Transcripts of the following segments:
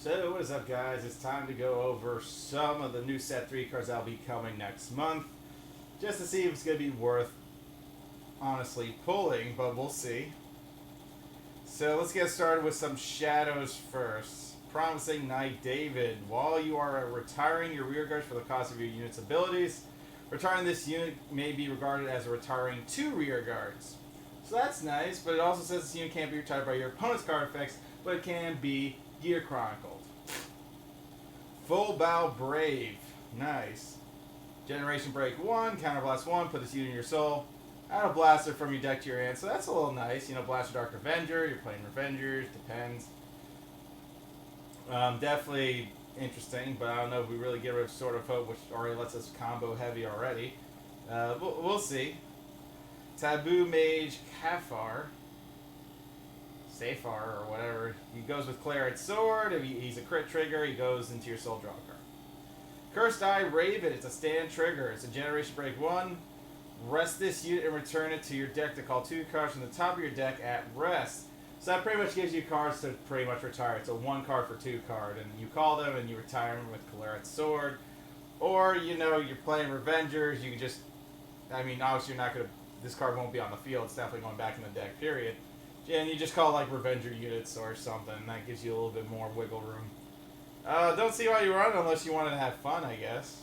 So what is up, guys? It's time to go over some of the new set 3 cards that'll be coming next month. Just to see if it's going to be worth, honestly, pulling, but we'll see. So let's get started with some shadows first. Promising Knight David. While you are retiring your rear guards for the cost of your unit's abilities, retiring this unit may be regarded as retiring 2 rear guards. So that's nice, but it also says this unit can't be retired by your opponent's card effects, but it can be Gear Chronicled. Full Bow Brave. Nice. Generation Break 1, Counterblast 1, put this unit in your soul. Add a blaster from your deck to your hand, so that's a little nice. You know, Blaster Dark Revenger, you're playing Revengers, depends. Definitely interesting, but I don't know if we really get rid of Sword of Hope, which already lets us combo heavy already. We'll see. Taboo Mage Kafar. Safar or whatever. He goes with Claret Sword. If he's a crit trigger, he goes into your soul draw card. Cursed Eye Raven. It's a stand trigger. It's a Generation Break 1. Rest this unit and return it to your deck to call 2 cards from the top of your deck at rest. So that pretty much gives you cards to pretty much retire. It's a 1 card for 2 card. And you call them and you retire them with Claret Sword. Or, you know, you're playing Revengers. You can just... I mean, obviously you're not going to... This card won't be on the field. It's definitely going back in the deck, period. And you just call like Revenger units or something. That gives you a little bit more wiggle room. Don't see why you run unless you wanted to have fun, I guess.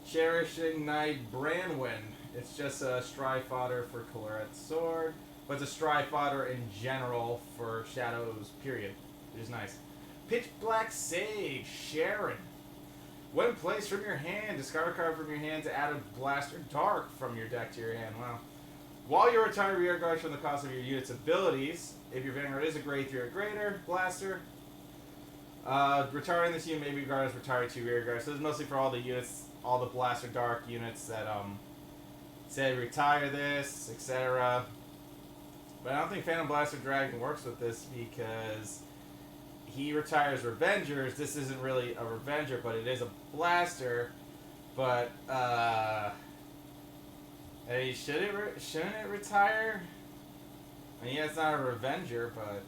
Cherishing Knight Branwen. It's just a Strive Fodder for Claret Sword. But it's a Strive Fodder in general for Shadows, period. Which is nice. Pitch Black Sage. Sharon. When placed from your hand, discard a card from your hand to add a Blaster Dark from your deck to your hand. Wow. While you're retiring rear guards from the cost of your unit's abilities, if your Vanguard is a grade 3 or greater, Blaster, retiring this unit may be regarded as retiring 2 rear guards. So this is mostly for all the units, all the Blaster Dark units that say retire this, etc. But I don't think Phantom Blaster Dragon works with this because he retires Revengers. This isn't really a Revenger, but it is a Blaster. But, hey, shouldn't it retire? I mean, yeah, it's not a Revenger, but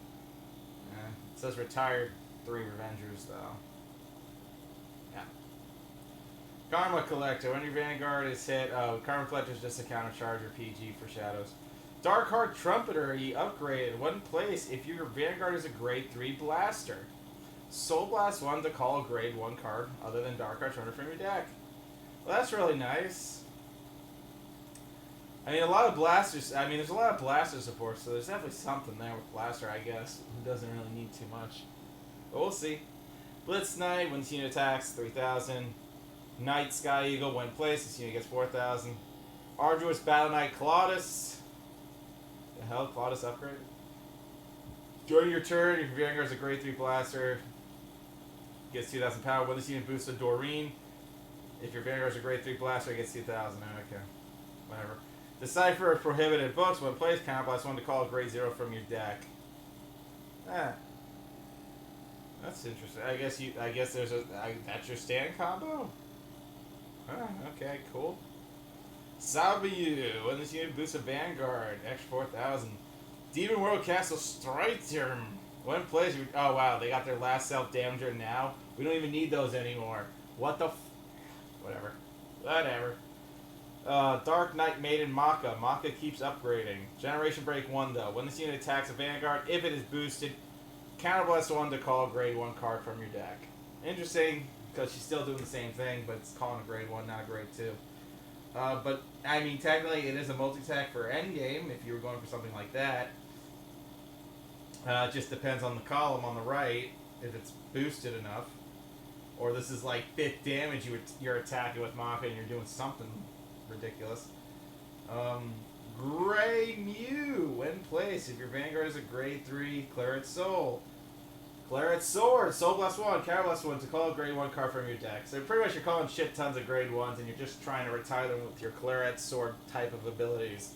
it says retired 3 Revengers, though. Yeah. Karma Collector. When your Vanguard is hit, Karma Collector is just a counter charge or PG for Shadows. Dark Heart Trumpeter. He upgraded. One place if your Vanguard is a grade 3 Blaster. Soul Blast 1 to call a grade 1 card other than Dark Heart Trumpeter from your deck. Well, that's really nice. I mean, a lot of blasters. I mean, there's a lot of blaster support, so there's definitely something there with blaster, I guess. Who doesn't really need too much, but we'll see. Blitz Knight when this unit attacks 3,000. Night Sky Eagle when placed, this unit gets 4,000. Arduous Battle Knight Claudus. The hell, Claudus upgrade. During your turn, if your Vanguard is a grade 3 blaster, gets 2,000 power. When this unit boosts a Doreen, if your Vanguard is a grade 3 blaster, it gets 2,000. Okay, whatever. Decipher prohibited books. When placed, counterblast 1 to call a grade 0 from your deck. That's interesting. I guess there's that's your stand combo. Okay, cool. Sabayu. When this unit boosts a Vanguard, extra 4,000. Demon World Castle Strider. When placed, oh wow, they got their last self damager now. We don't even need those anymore. What the? Whatever. Dark Knight Maiden Maka. Maka keeps upgrading. Generation Break 1 though. When this unit attacks a Vanguard, if it is boosted, Counterblast 1 to call a grade 1 card from your deck. Interesting, because she's still doing the same thing, but it's calling a grade 1, not a grade 2. But, I mean, technically it is a multi-attack for endgame, if you were going for something like that. It just depends on the column on the right, if it's boosted enough. Or this is like 5th damage you're attacking with Maka and you're doing something ridiculous. Grey Mew. When placed, if your Vanguard is a grade 3 Claret Soul. Claret Sword. Soul Blast 1, Counterblast 1 to call a grade 1 card from your deck. So pretty much you're calling shit tons of grade 1s and you're just trying to retire them with your Claret Sword type of abilities.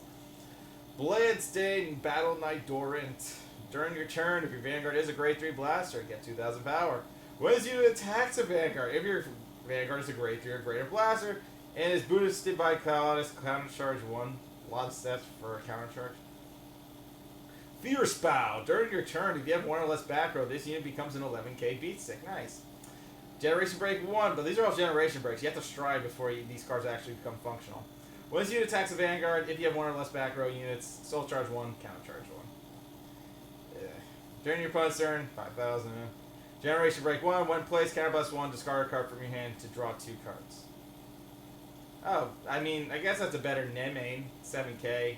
Bloodstained Battle Knight Dorint. During your turn, if your Vanguard is a grade 3 blaster, get 2,000 power. When this unit attacks a Vanguard, if your Vanguard is a grade 3 or greater blaster, and is boosted by Claudus, counter charge 1. A lot of steps for a counter charge. Fierce Bow. During your turn, if you have one or less back row, this unit becomes an 11k beat stick. Nice. Generation Break 1, but these are all Generation Breaks. You have to stride before these cards actually become functional. When this unit attacks a Vanguard, if you have one or less back row units, Soul Charge 1, Counter Charge 1. Yeah. During your opponent's turn, 5,000. Generation Break 1, when placed, counterblast 1, discard a card from your hand to draw 2 cards. Oh, I mean, I guess that's a better Nemane. 7k.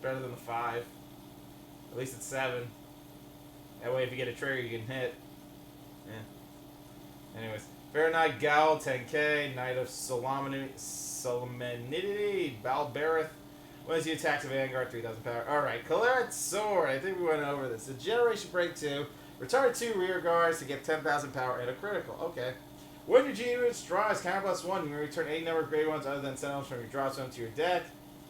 Better than the 5. At least it's 7. That way if you get a trigger, you can hit. Yeah. Anyways. Fahrenheit Gal, 10k. Knight of Solomonity, Balberith. When he attacks a Vanguard, 3,000 power. Alright, Calerat Sword. I think we went over this. The Generation Break 2. Retire 2 rear guards to get 10,000 power and a critical. Okay. When your G unit draws counter +1, you may return any number of grade ones other than Sentinels from your draw zone to your deck.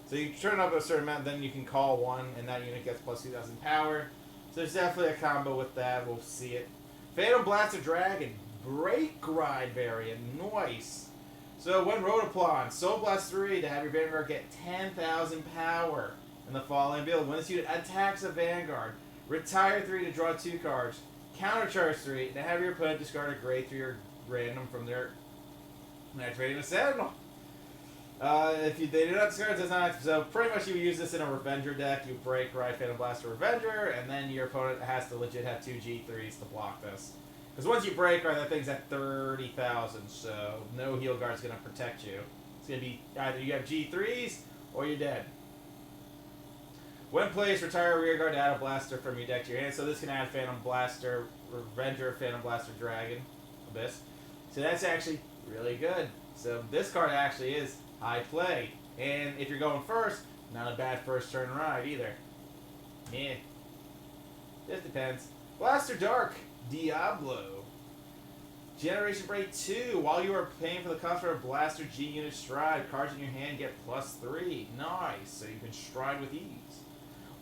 So you turn up a certain amount, then you can call one, and that unit gets plus 2,000 power. So there's definitely a combo with that. We'll see it. Phantom Blaster Dragon. Break Grind variant. Nice. So when Rotoplan, Soul Blast 3 to have your Vanguard get 10,000 power in the following build. When this unit attacks a Vanguard, retire 3 to draw 2 cards. Countercharge 3 to have your opponent discard a grade 3 or random from their activating a Sentinel. They do not discard, it does not. So pretty much you would use this in a Revenger deck. You break, right, Phantom Blaster, Revenger, and then your opponent has to legit have 2 G3s to block this. Because once you break, right, that thing's at 30,000, so no heal guard's going to protect you. It's going to be either you have G3s or you're dead. When placed, retire a rear guard to add a blaster from your deck to your hand. So this can add Phantom Blaster, Revenger, Phantom Blaster, Dragon, Abyss. So that's actually really good. So this card actually is high play. And if you're going first, not a bad first turn ride either. Yeah. Just depends. Blaster Dark, Diablo. Generation Break 2. While you are paying for the cost for a Blaster G unit stride, cards in your hand get +3. Nice. So you can stride with ease.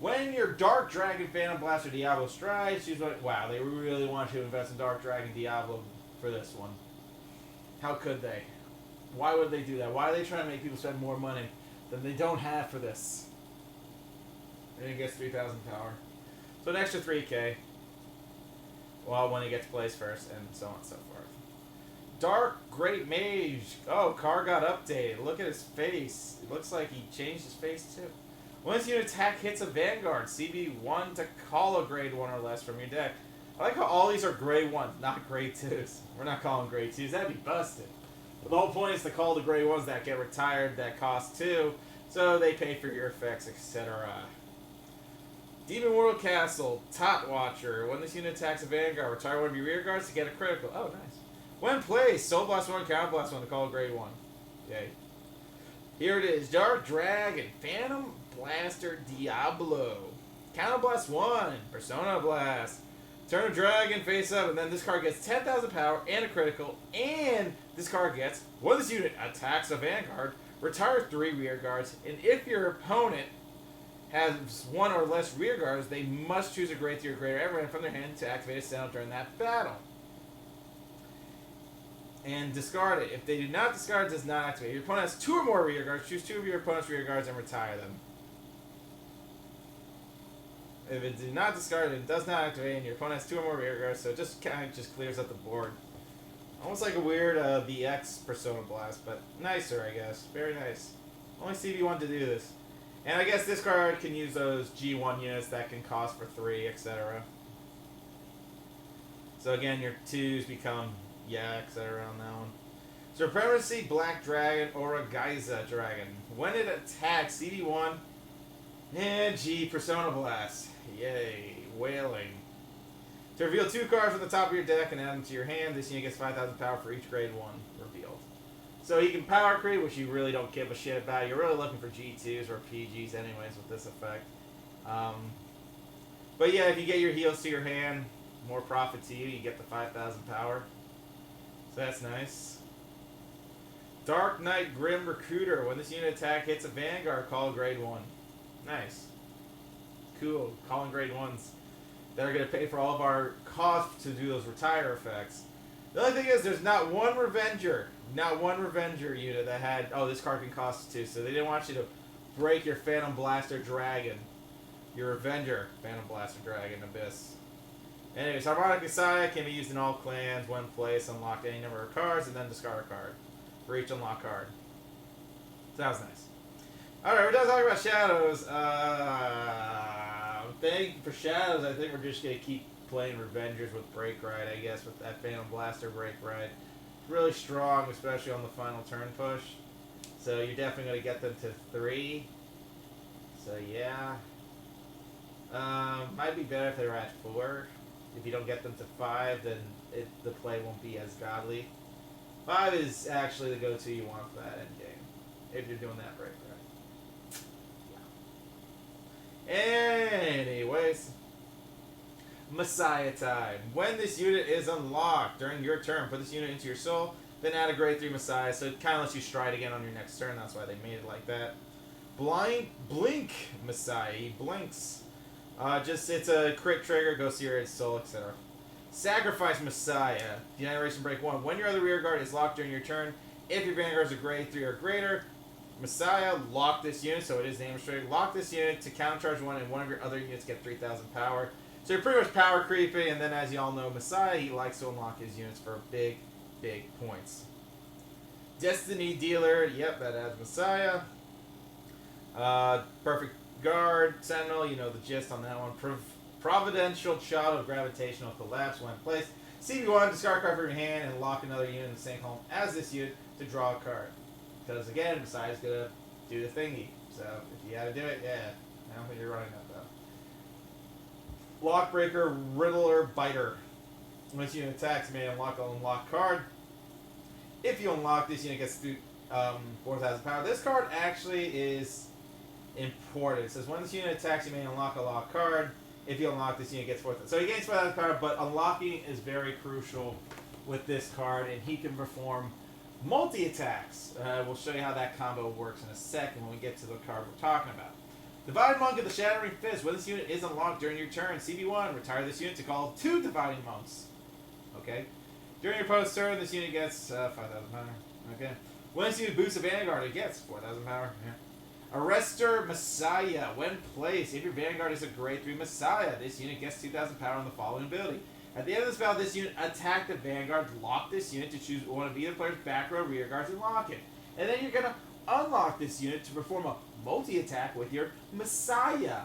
When your Dark Dragon Phantom Blaster Diablo strides, choose what. Wow, they really want you to invest in Dark Dragon Diablo for this one. How could they? Why would they do that? Why are they trying to make people spend more money than they don't have for this? And it gets 3,000 power. So an extra 3k. Well, when he gets placed first, and so on and so forth. Dark Great Mage. Oh, card got updated. Look at his face. It looks like he changed his face too. Once your attack hits a Vanguard, CB1 to call a grade 1 or less from your deck. I like how all these are grade 1s, not grade 2s. We're not calling grade 2s. That'd be busted. But the whole point is to call the grade 1s that get retired that cost 2, so they pay for your effects, etc. Demon World Castle, Tot Watcher. When this unit attacks a Vanguard, retire one of your rear guards to get a critical. Oh, nice. When placed, Soul Blast 1, Counter Blast 1 to call a grade 1. Yay. Here it is. Dark Dragon, Phantom Blaster Diablo. Counter Blast 1, Persona Blast. Turn a dragon face up, and then this card gets 10,000 power and a critical, and this card gets, when this unit attacks a Vanguard, retire 3 rear guards, and if your opponent has 1 or less rear guards, they must choose a grade 3 or greater Everend from their hand to activate a Sentinel during that battle. And discard it. If they do not discard, it does not activate. Your opponent has 2 or more rear guards, choose 2 of your opponent's rear guards and retire them. If it did not discard it, it does not activate, and your opponent has 2 or more rear guards, so it just kind of just clears up the board. Almost like a weird VX Persona Blast, but nicer, I guess. Very nice. Only CB1 to do this. And I guess this card can use those G1 units that can cost for 3, etc. So again, your 2s become, yeah, etc. on that one. Supremacy Black Dragon or a Geysa Dragon. When it attacks, CD1, and G, Persona Blast. Yay, Wailing. To reveal 2 cards from the top of your deck and add them to your hand, this unit gets 5,000 power for each grade 1 revealed. So he can power creep, which you really don't give a shit about. You're really looking for G2s or PGs anyways with this effect. But yeah, if you get your heals to your hand, more profit to you. You get the 5,000 power. So that's nice. Dark Knight Grim Recruiter. When this unit attack hits a Vanguard, call grade 1. Nice. Cool. Calling grade 1s. That are going to pay for all of our costs to do those retire effects. The only thing is, there's not one Revenger unit that had, oh, this card can cost 2, so they didn't want you to break your Phantom Blaster Dragon Your Avenger, Phantom Blaster Dragon, Abyss. Anyways, Harmonic Messiah can be used in all clans, one place, unlock any number of cards, and then discard a card for each unlock card. Sounds nice. Alright, we're done talking about Shadows. For Shadows, I think we're just going to keep playing Revengers with Break Ride, I guess, with that Phantom Blaster Break Ride. Really strong, especially on the final turn push. So you're definitely going to get them to 3. So yeah. Might be better if they were at 4. If you don't get them to 5, then the play won't be as godly. 5 is actually the go-to you want for that endgame. If you're doing that break right. Yeah. Anyways. Messiah time. When this unit is unlocked during your turn, put this unit into your soul, then add a grade 3 Messiah. So it kind of lets you stride again on your next turn. That's why they made it like that. Blink Messiah. He blinks. It's a crit trigger, goes to your soul, etc. Sacrifice Messiah. Generation break 1. When your other rear guard is locked during your turn, if your Vanguard is a grade 3 or greater, Messiah, lock this unit, so it is damage trigger. Lock this unit to countercharge 1, and one of your other units get 3,000 power. So you're pretty much power creeping, and then as you all know, Messiah, he likes to unlock his units for big, big points. Destiny Dealer, yep, that adds Messiah. Perfect Guard, Sentinel, you know the gist on that one. Providential Shot of Gravitational Collapse when placed. CB1, discard a card from your hand and lock another unit in the same column as this unit to draw a card. Because again, Messiah's gonna do the thingy. So if you gotta do it, yeah. I don't think you're running that though. Lockbreaker, Riddler, Biter. Once you attacks, you may unlock an unlocked card. If you unlock this unit, gets 4,000 power. This card actually is important. It says when this unit attacks, you may unlock a locked card. If you unlock this unit, gets 4,000. So he gains 4,000 power, but unlocking is very crucial with this card, and he can perform multi-attacks. We'll show you how that combo works in a second when we get to the card we're talking about. Dividing Monk of the Shattering Fist. When this unit is unlocked during your turn, CB1, retire this unit to call 2 Dividing Monks. Okay. During your opponent's turn, this unit gets 5,000 power. Okay. When this unit boosts a Vanguard, it gets 4,000 power. Yeah. Arrestor Messiah. When placed, if your Vanguard is a grade 3 Messiah, this unit gets 2,000 power on the following ability. At the end of this battle, this unit attack the Vanguard, lock this unit to choose one of either player's back row rear guards and lock it. And then you're going to unlock this unit to perform a multi-attack with your Messiah,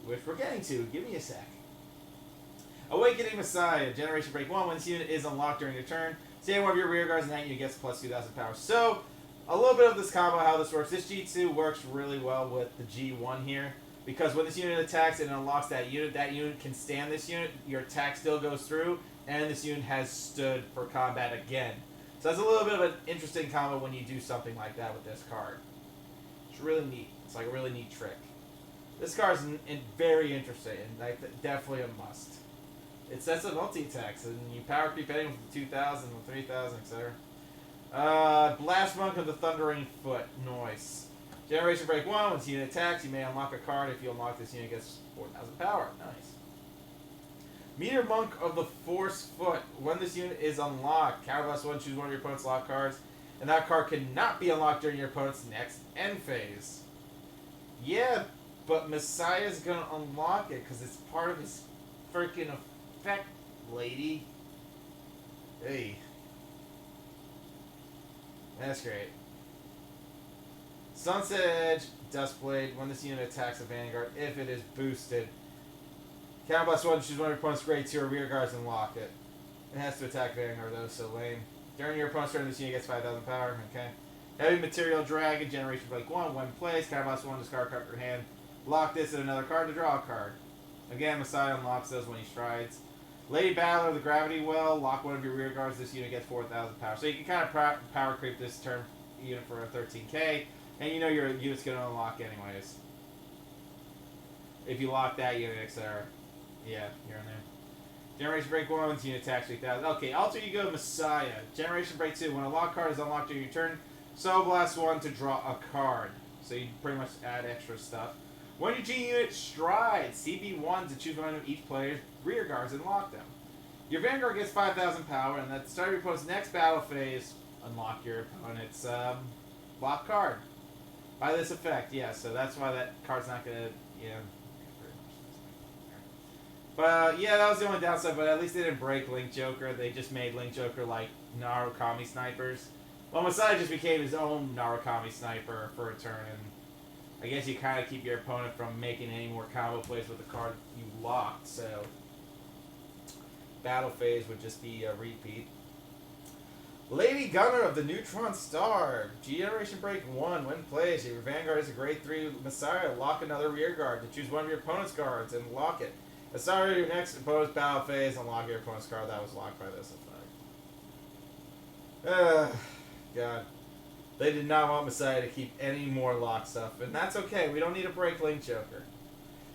which we're getting to. Give me a sec. Awakening Messiah. Generation break 1. When this unit is unlocked during your turn, say one of your rear guards and that unit gets plus 2,000 power. So, a little bit of this combo, how this works. This G2 works really well with the G1 here. Because when this unit attacks and unlocks that unit can stand this unit, your attack still goes through, and this unit has stood for combat again. So that's a little bit of an interesting combo when you do something like that with this card. It's really neat. It's like a really neat trick. This card's very interesting, and like, definitely a must. It sets up multi-attacks, and you power creep anything from 2,000 to 3,000, etc. Blast Monk of the Thundering Foot. Noise. Generation break 1. When this unit attacks, you may unlock a card. If you unlock this unit, it gets 4,000 power. Nice. Meteor Monk of the Force Foot. When this unit is unlocked, counterblast 1, choose one of your opponent's lock cards, and that card cannot be unlocked during your opponent's next end phase. Yeah, but Messiah's gonna unlock it because it's part of his freaking effect, lady. Hey. That's great. Sunset Edge, Dustblade. When this unit attacks a Vanguard, if it is boosted, counterblast 1, choose one of your opponent's grade 2 or rear guards and lock it. It has to attack Vanguard though, so lame. During your opponent's turn, this unit gets 5,000 power. Okay. Heavy Material Dragon, Generation break 1. When placed, counterblast 1, discard a card from your hand. Lock this at another card to draw a card. Again, Messiah unlocks those when he strides. Lady Battler, the Gravity Well. Lock one of your rear guards. This unit gets 4,000 power. So you can kind of power creep this turn unit for a 13k. And you know your unit's going to unlock anyways. If you lock that unit, etc. Yeah, you're in there. Generation break 1, this unit attacks 3,000. Okay, Alter Ego Messiah. Generation break 2. When a lock card is unlocked during your turn, Soul Blast 1 to draw a card. So you pretty much add extra stuff. When your G unit strides, CB1 to choose one of each player's rear guards and lock them. Your Vanguard gets 5,000 power, and at the start of your opponent's next battle phase, unlock your opponent's lock card. By this effect, yeah, so that's why that card's not going to, But yeah, that was the only downside. But at least they didn't break Link Joker. They just made Link Joker like Narukami snipers. Well, Masai just became his own Narukami sniper for a turn, and I guess you kind of keep your opponent from making any more combo plays with the card you locked. So battle phase would just be a repeat. Lady Gunner of the Neutron Star. Generation Break 1. When plays, your Vanguard is a grade 3 Messiah. Lock another rear guard to choose one of your opponent's cards and lock it. Aside your next opponent's battle phase and lock your opponent's card that was locked by this effect. God. They did not want Messiah to keep any more lock stuff, and that's okay. We don't need to break Link Joker.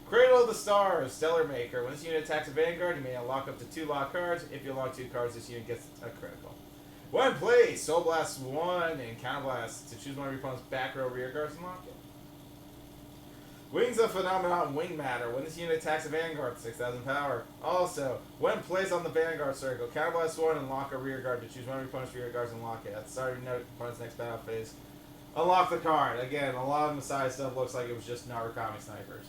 Cradle of the Stars, Stellar Maker. When this unit attacks a Vanguard, you may unlock up to 2 lock cards. If you unlock 2 cards, this unit gets a critical. When played, Soul Blast 1 and Counter Blast to choose one of your opponent's back row rear guards and lock it. Wings of Phenomenon Wing Matter. When this unit attacks a Vanguard, 6,000 power. Also, when placed on the Vanguard circle, Counter Blast 1 and lock a rear guard to choose one of your opponent's rear guards and lock it. At the start of your opponent's next battle phase, unlock the card. Again, a lot of Messiah stuff looks like it was just Narukami snipers.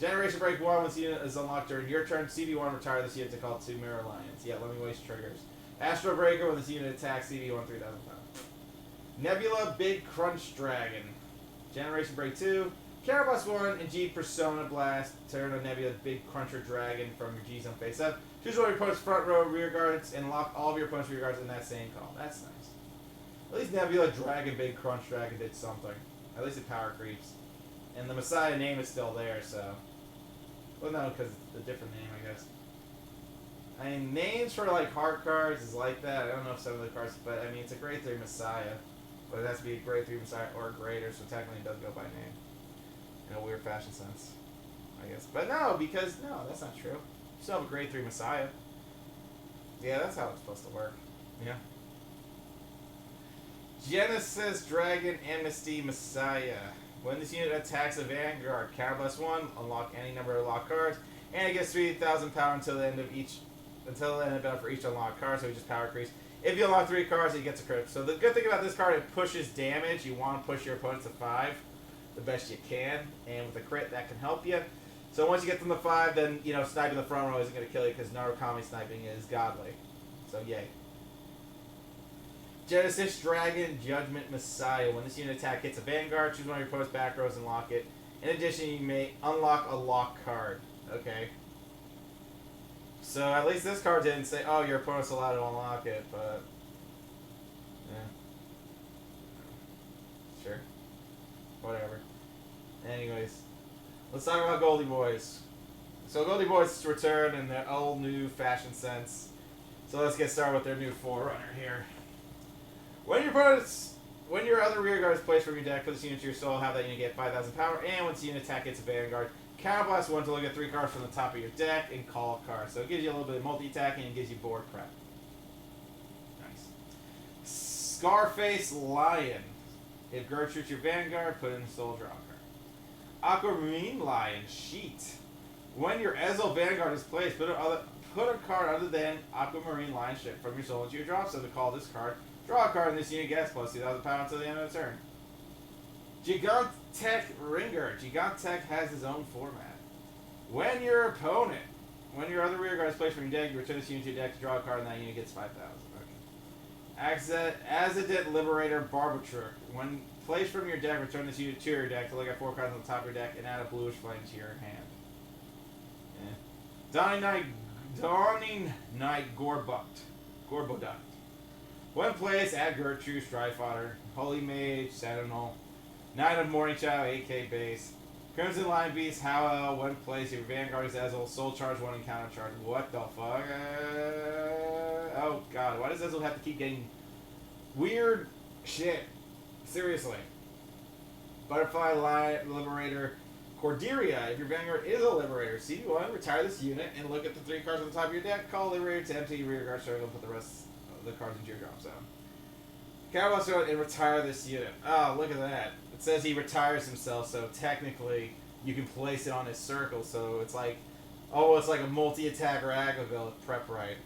Generation Break 1, when this unit is unlocked during your turn, CV1 retire this unit to call 2 Mirror Lions. Yeah, let me waste triggers. Astro Breaker, when this unit attacks CV1, 3,000 power. Nebula Big Crunch Dragon. Generation Break 2. Carabas 1 and G Persona Blast. Turn on Nebula Big Cruncher Dragon from your G zone face up. Choose one of your opponent's front row rear guards and lock all of your opponent's rear guards in that same call. That's nice. At least Nebula Dragon Big Crunch Dragon did something. At least it power creeps. And the Messiah name is still there, so. Well, no, because it's a different name, I guess. I mean, names for like heart cards is like that. I don't know if some of the cards, but I mean, it's a grade 3 Messiah. But it has to be a grade 3 Messiah or greater, so technically it does go by name. In a weird fashion sense, I guess. But no, because, no, that's not true. You still have a grade 3 Messiah. Yeah, that's how it's supposed to work. Yeah. Genesis Dragon Amnesty Messiah. When this unit attacks a Vanguard, Counterblast 1, unlock any number of locked cards, and it gets 3,000 power until the end of battle for each unlocked card, so we just power increase. If you unlock 3 cards, it gets a crit. So the good thing about this card, it pushes damage. You want to push your opponent to 5 the best you can, and with a crit, that can help you. So once you get them to 5, then, you know, sniping the front row isn't going to kill you because Narukami sniping is godly. So, yay. Genesis Dragon Judgment Messiah. When this unit attack hits a Vanguard, choose one of your opponent's back rows and lock it. In addition, you may unlock a lock card. Okay. So at least this card didn't say, oh, your opponent's allowed to unlock it, but... yeah. Sure. Whatever. Anyways. Let's talk about Goldie Boys. So Goldie Boys return in their old new fashion sense. So let's get started with their new Forerunner here. When your other rear guard is placed from your deck, put this unit to your soul, have that unit get 5,000 power, and once the unit attack hits a Vanguard, Counterblast 1 to look at 3 cards from the top of your deck and call a card. So it gives you a little bit of multi-attacking and gives you board prep. Nice. Scarface Lion. If Gertrude's your Vanguard, put in the soul draw card. Aquamarine Lion Sheet. When your Ezel Vanguard is placed, put a card other than Aquamarine Lion Ship from your soul into your drop. So to call this card, draw a card and this unit gets plus 2,000 power until the end of the turn. Gigantech Ringer. Gigantech has his own format. When your other rear guard is placed from your deck, you return this unit to your deck to draw a card and that unit gets 5,000. Okay. Azadit Liberator Barbatruk. When placed from your deck, return this unit to your deck to look at 4 cards on the top of your deck and add a bluish flame to your hand. Yeah. Dawning Night Gorboduct. When placed, add Gertrude, Stride Fodder, Holy Mage, Sentinel, Knight of Morning Shadow, 8k base, Crimson Lion Beast, Howell. When placed, your Vanguard is Ezel, Soul Charge 1 and Counter Charge. What the fuck? Oh god, why does Ezel have to keep getting weird shit? Seriously. Butterfly Liberator, Corderia. If your Vanguard is a Liberator, CD1, retire this unit and look at the 3 cards on the top of your deck. Call Liberator to empty your rear guard circle and put the rest of the cards into your drop zone. Counterblast and retire this unit. Oh, look at that. It says he retires himself, so technically you can place it on his circle, so it's like, oh, it's like a multi-attack Ragaville if prep right.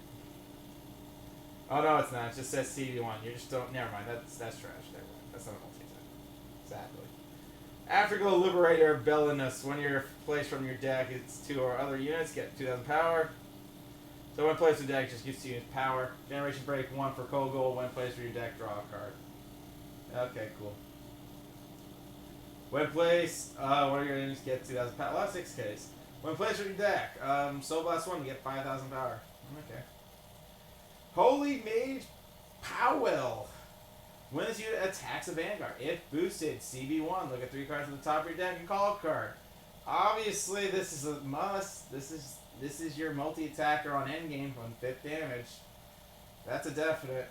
Oh, no, it's not. It just says CD1. You just don't, never mind. That's trash. Never mind. That's not a multi-attack. Exactly. Africa Liberator Bellinus. When you're placed from your deck, it's 2 or other units. Get 2,000 power. So when placed from your deck, just gives 2 units power. Generation Break 1 for Kogel. When placed from your deck, draw a card. Okay, cool. When placed, one of your units gets 2,000 power. A lot of 6Ks. When placed from your deck, Soul Blast 1, you get 5,000 power. Okay. Holy Mage Powell. When this unit attacks a Vanguard, if boosted, CB1, look at 3 cards at the top of your deck and call a card. Obviously, this is a must. This is your multi-attacker on endgame on 5th damage. That's a definite.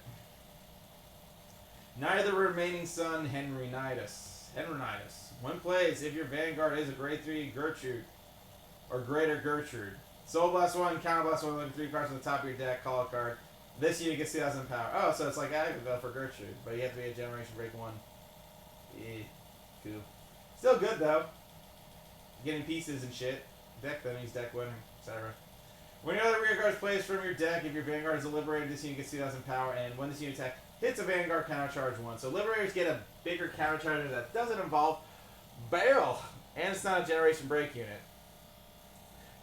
Knight of the Remaining Sun, Henrinitis. When plays, if your Vanguard is a grade 3 Gertrude, or greater Gertrude, Soul Blast 1, Counter Blast 1, look at 3 cards on the top of your deck, call a card. This unit gets 2,000 power. Oh, so it's like Agatha for Gertrude, but you have to be a Generation Break 1. Yeah, cool. Still good, though. Getting pieces and shit. Deck enemies, deck winner, etc. When your other rear guard plays from your deck, if your Vanguard is a Liberator, this unit gets 2,000 power, and when this unit attack hits a Vanguard, counter charge 1. So Liberators get a bigger counter charge that doesn't involve Bail, and it's not a Generation Break unit.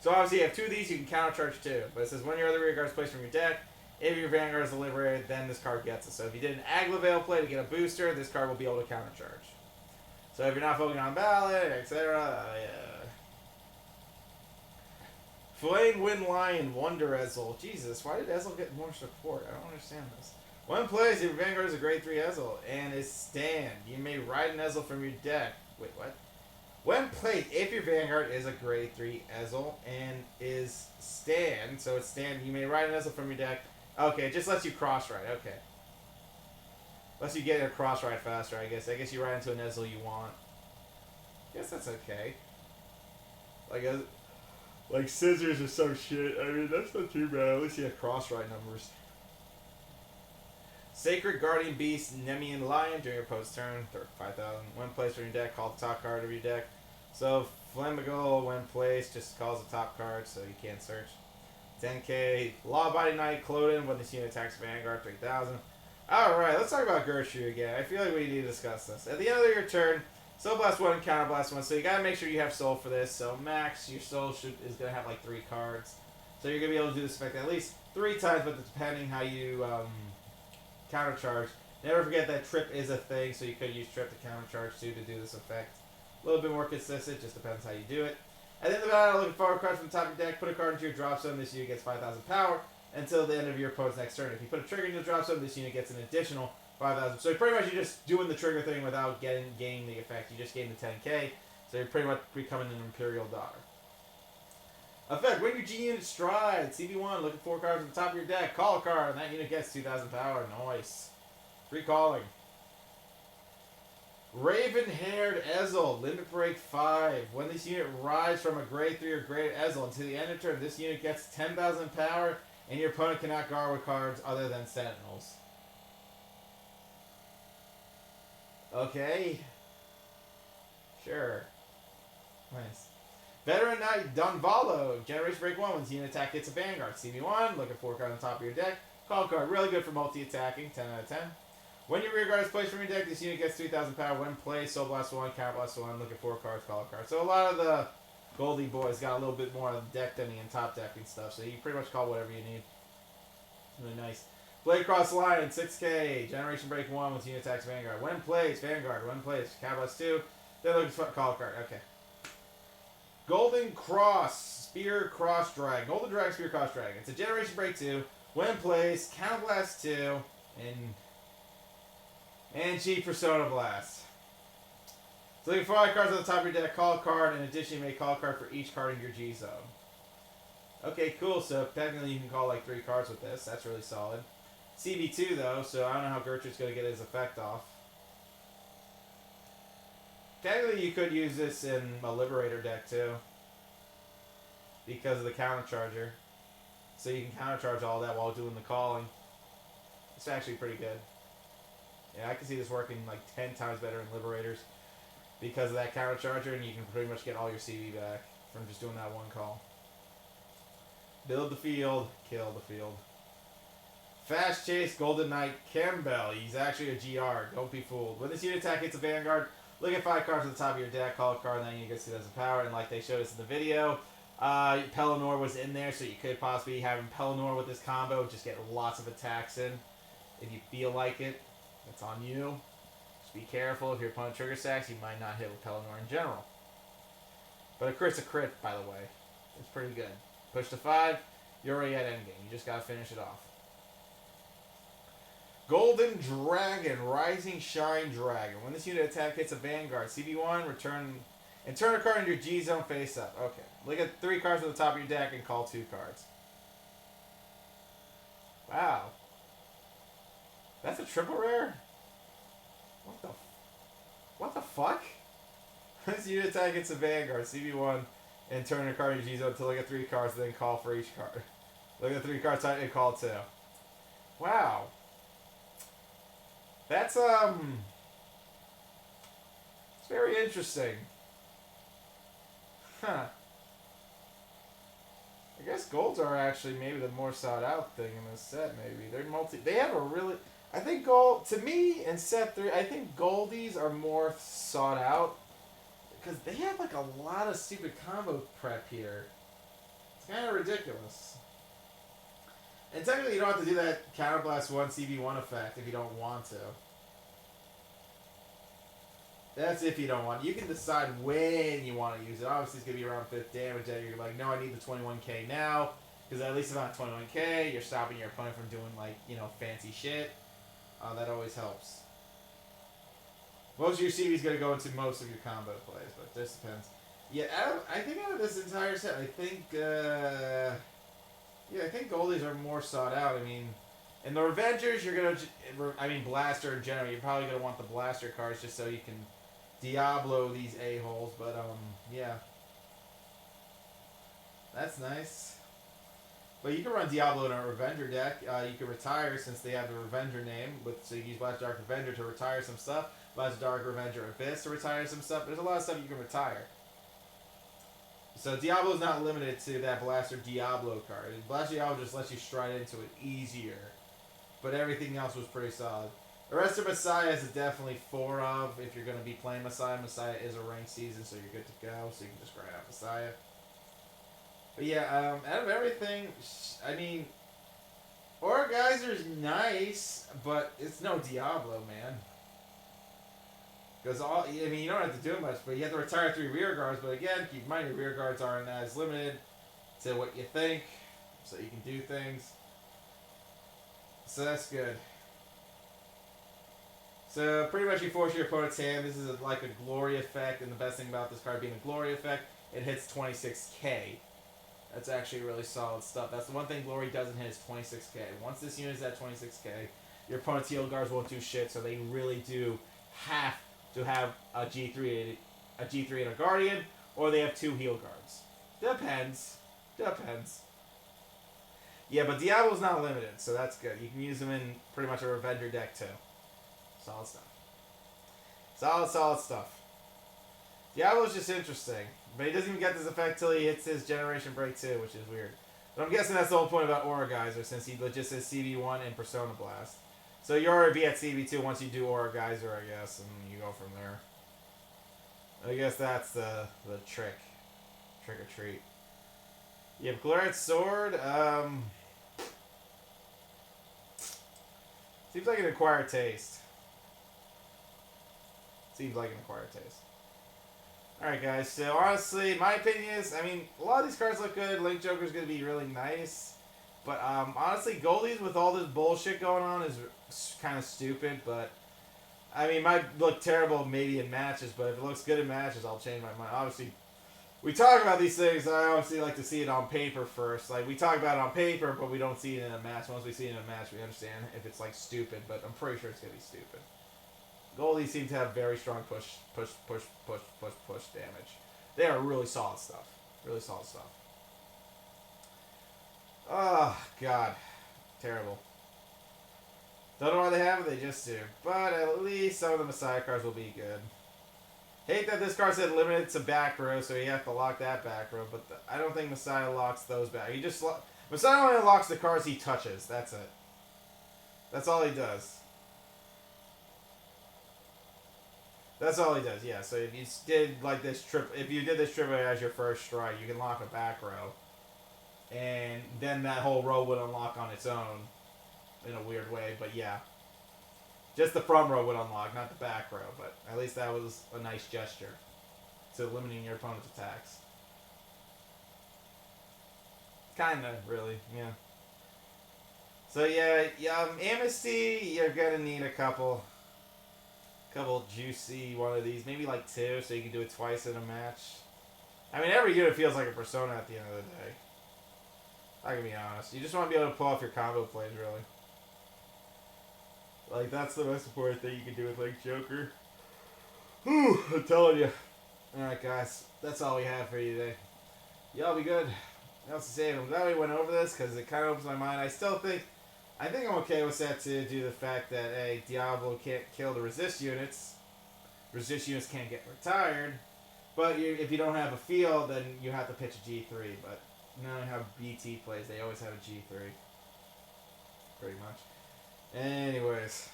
So obviously you have 2 of these, you can counter charge 2. But it says when your other rear guard is placed from your deck, if your Vanguard is a Liberator, then this card gets it. So if you did an Aglavale play to get a booster, this card will be able to counter charge. So if you're not focusing on ballot, etc., Flaying Wind Lion, Wonder Ezel. Jesus, why did Ezel get more support? I don't understand this. When plays, if your Vanguard is a grade 3 Ezel and is stand, you may ride an Ezel from your deck. Wait, what? When played, if your Vanguard is a grade 3 Ezel and is stand, so it's stand, you may ride an Ezel from your deck. Okay, it just lets you cross ride. Okay. Lets you get a cross ride faster, I guess. I guess you ride into an Ezel you want. Guess that's okay. Like scissors or some shit. I mean, that's not too bad. At least you have cross ride numbers. Sacred Guardian Beast, Nemean Lion, during your post turn, 5,000. When placed from your deck, call the top card of your deck. So, Flammable, when placed, just calls the top card, so you can't search. 10k. Law-Abiding Knight, Cloden, when this unit attacks Vanguard, 3,000. Alright, let's talk about Gertrude again. I feel like we need to discuss this. At the end of your turn, Soul Blast 1 and Counter Blast 1, so you gotta make sure you have Soul for this. So, max, your Soul is gonna have like 3 cards. So, you're gonna be able to do this effect at least 3 times, but depending how you, counter charge. Never forget that trip is a thing, so you could use trip to counter charge too to do this effect. A little bit more consistent, just depends how you do it. At the end of the battle, look at forward cards from the top of your deck, put a card into your drop zone, this unit gets 5,000 power until the end of your opponent's next turn. If you put a trigger into the drop zone, this unit gets an additional 5,000. So pretty much you're just doing the trigger thing without gaining the effect. You just gain the 10k, so you're pretty much becoming an Imperial Daughter. Effect, when your G unit strides, CB1, look at 4 cards at the top of your deck, call a card, and that unit gets 2,000 power. Nice. Free calling. Raven-haired Ezel, limit break 5. When this unit rides from a grade 3 or grade Ezel until the end of turn, this unit gets 10,000 power, and your opponent cannot guard with cards other than Sentinels. Okay. Sure. Nice. Veteran Knight Donvallo, Generation Break 1, when this unit attack hits a Vanguard. CB1, look at 4 cards on top of your deck. Call card, really good for multi-attacking, 10 out of 10. When your rear guard is placed from your deck, this unit gets 3,000 power. When played, Soul Blast 1, Counter Blast 1, look at 4 cards, call a card. So a lot of the Goldie boys got a little bit more of the deck than and top decking stuff, so you pretty much call whatever you need. Really nice. Blade Cross Lion, 6k, Generation Break 1, when this unit attacks Vanguard. When plays, Vanguard. When plays, Counter Blast 2, then look at call a card. Okay. Golden Cross, Spear Cross Drag. Golden Drag, Spear Cross Drag. It's a Generation Break 2. When plays, Counter Blast 2, and Cheap Persona Blast. So you have 5 cards on the top of your deck, call a card. In addition, you may call a card for each card in your G zone. Okay, cool. So technically you can call like 3 cards with this. That's really solid. CB2 though, so I don't know how Gertrude's going to get his effect off. Technically you could use this in a Liberator deck too, because of the counter charger. So you can counter charge all that while doing the calling. It's actually pretty good. Yeah, I can see this working like 10 times better in Liberators because of that counter charger, and you can pretty much get all your CV back from just doing that one call. Build the field, kill the field. Fast Chase Golden Knight Campbell. He's actually a GR. Don't be fooled. When this unit attack hits a Vanguard, Look at 5 cards at the top of your deck, call a card, and then you get to see those power. And like they showed us in the video, Pelennor was in there, so you could possibly have Pelennor with this combo, just get lots of attacks in. If you feel like it, that's on you. Just be careful. If your opponent trigger stacks, you might not hit with Pelennor in general. But a crit's a crit, by the way. It's pretty good. Push to 5, you're already at endgame. You just gotta finish it off. Golden Dragon, Rising Shine Dragon. When this unit attack hits a Vanguard, CB1, return a card in your G zone face up. Okay. Look at 3 cards at the top of your deck and call 2 cards. Wow. That's a triple rare? What the fuck? This unit attack hits a Vanguard, CB1, and turn a card in your G zone to look at 3 cards and then call for each card. Look at 3 cards and call 2. Wow. That's, it's very interesting. Huh. I guess golds are actually maybe the more sought out thing in this set, maybe. They have a really, I think gold, to me, in set 3, I think goldies are more sought out. Because they have like a lot of stupid combo prep here. It's kind of ridiculous. And technically you don't have to do that Counterblast 1 CB1 effect if you don't want to. That's if you don't want it. You can decide when you want to use it. Obviously it's going to be around 5th damage that you're like, no, I need the 21k now. Because at least if I'm at 21k, you're stopping your opponent from doing like, you know, fancy shit. That always helps. Most of your CV is going to go into most of your combo plays, but it just depends. Yeah, I think out of this entire set, I think goldies are more sought out. I mean, in the Revengers, you're going to, Blaster in general, you're probably going to want the Blaster cards just so you can Diablo these a-holes, but, yeah. That's nice. But you can run Diablo in a Revenger deck. You can retire since they have the Revenger name, so you can use Blaster Dark Revenger to retire some stuff. Blaster Dark Revenger Abyss to retire some stuff. There's a lot of stuff you can retire. So Diablo's not limited to that Blaster Diablo card. Blaster Diablo just lets you stride into it easier. But everything else was pretty solid. The rest of Messiah is definitely 4 of if you're going to be playing Messiah. Messiah is a ranked season, so you're good to go. So you can just grind out Messiah. But yeah, out of everything, I mean, Aura Geyser's nice, but it's no Diablo, man. Because you don't have to do much, but you have to retire 3 rear guards. But again, keep in mind your rear guards aren't as limited to what you think, so you can do things. So that's good. So pretty much you force your opponent's hand. This is like a glory effect, and the best thing about this card being a glory effect, it hits 26k. That's actually really solid stuff. That's the one thing glory doesn't hit is 26k. Once this unit is at 26k, your opponent's heal guards won't do shit, so they really do have to have a G3 and a Guardian, or they have 2 heal guards. Depends. Yeah, but Diablo's not limited, so that's good. You can use them in pretty much a Revenger deck too. Solid stuff. Solid stuff. Diablo's just interesting, but he doesn't even get this effect till he hits his Generation Break 2, which is weird. But I'm guessing that's the whole point about Aura Geyser, since he just says CB1 and Persona Blast. So you're already be at CB2 once you do Aura Geyser, I guess, and you go from there. I guess that's the trick. Trick or treat. Yeah, Glorious Sword, seems like an acquired taste. Alright guys, so honestly, my opinion is, a lot of these cards look good. Link Joker's going to be really nice. But honestly, Goldies with all this bullshit going on is kind of stupid, but might look terrible maybe in matches, but if it looks good in matches, I'll change my mind. Obviously, we talk about these things, I obviously like to see it on paper first. Like, we talk about it on paper, but we don't see it in a match. Once we see it in a match, we understand if it's, like, stupid, but I'm pretty sure it's going to be stupid. Goldies seem to have very strong push damage. They are really solid stuff. Oh, God. Terrible. Don't know why they have it, they just do. But at least some of the Messiah cards will be good. Hate that this card said limited to back row, so you have to lock that back row, but I don't think Messiah locks those back. Messiah only locks the cards he touches, that's it. That's all he does. That's all he does, yeah. So if you did like this trip, if you did this triplet as your first strike, you can lock a back row, and then that whole row would unlock on its own, in a weird way. But yeah, just the front row would unlock, not the back row. But at least that was a nice gesture to limiting your opponent's attacks. Kinda, really, yeah. So yeah, Amnesty, you're gonna need a couple juicy one of these, maybe like two, so you can do it twice in a match. I mean, every unit feels like a persona at the end of the day. I can be honest. You just want to be able to pull off your combo plays, really. Like, that's the most important thing you can do with, like, Joker. Whew, I'm telling you. Alright, guys. That's all we have for you today. Y'all be good. What else to say? I'm glad we went over this, because it kind of opens my mind. I think I'm okay with that due to the fact that, hey, Diablo can't kill the resist units. Resist units can't get retired. But if you don't have a field, then you have to pitch a G3. But knowing how BT plays, they always have a G3. Pretty much. Anyways.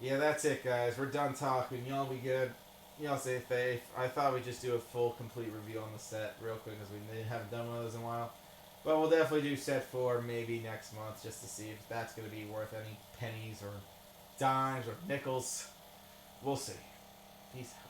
Yeah, that's it, guys. We're done talking. Y'all be good. Y'all stay safe. I thought we'd just do a full, complete review on the set real quick, because we haven't done one of those in a while. But we'll definitely do set 4 maybe next month, just to see if that's going to be worth any pennies or dimes or nickels. We'll see. Peace out.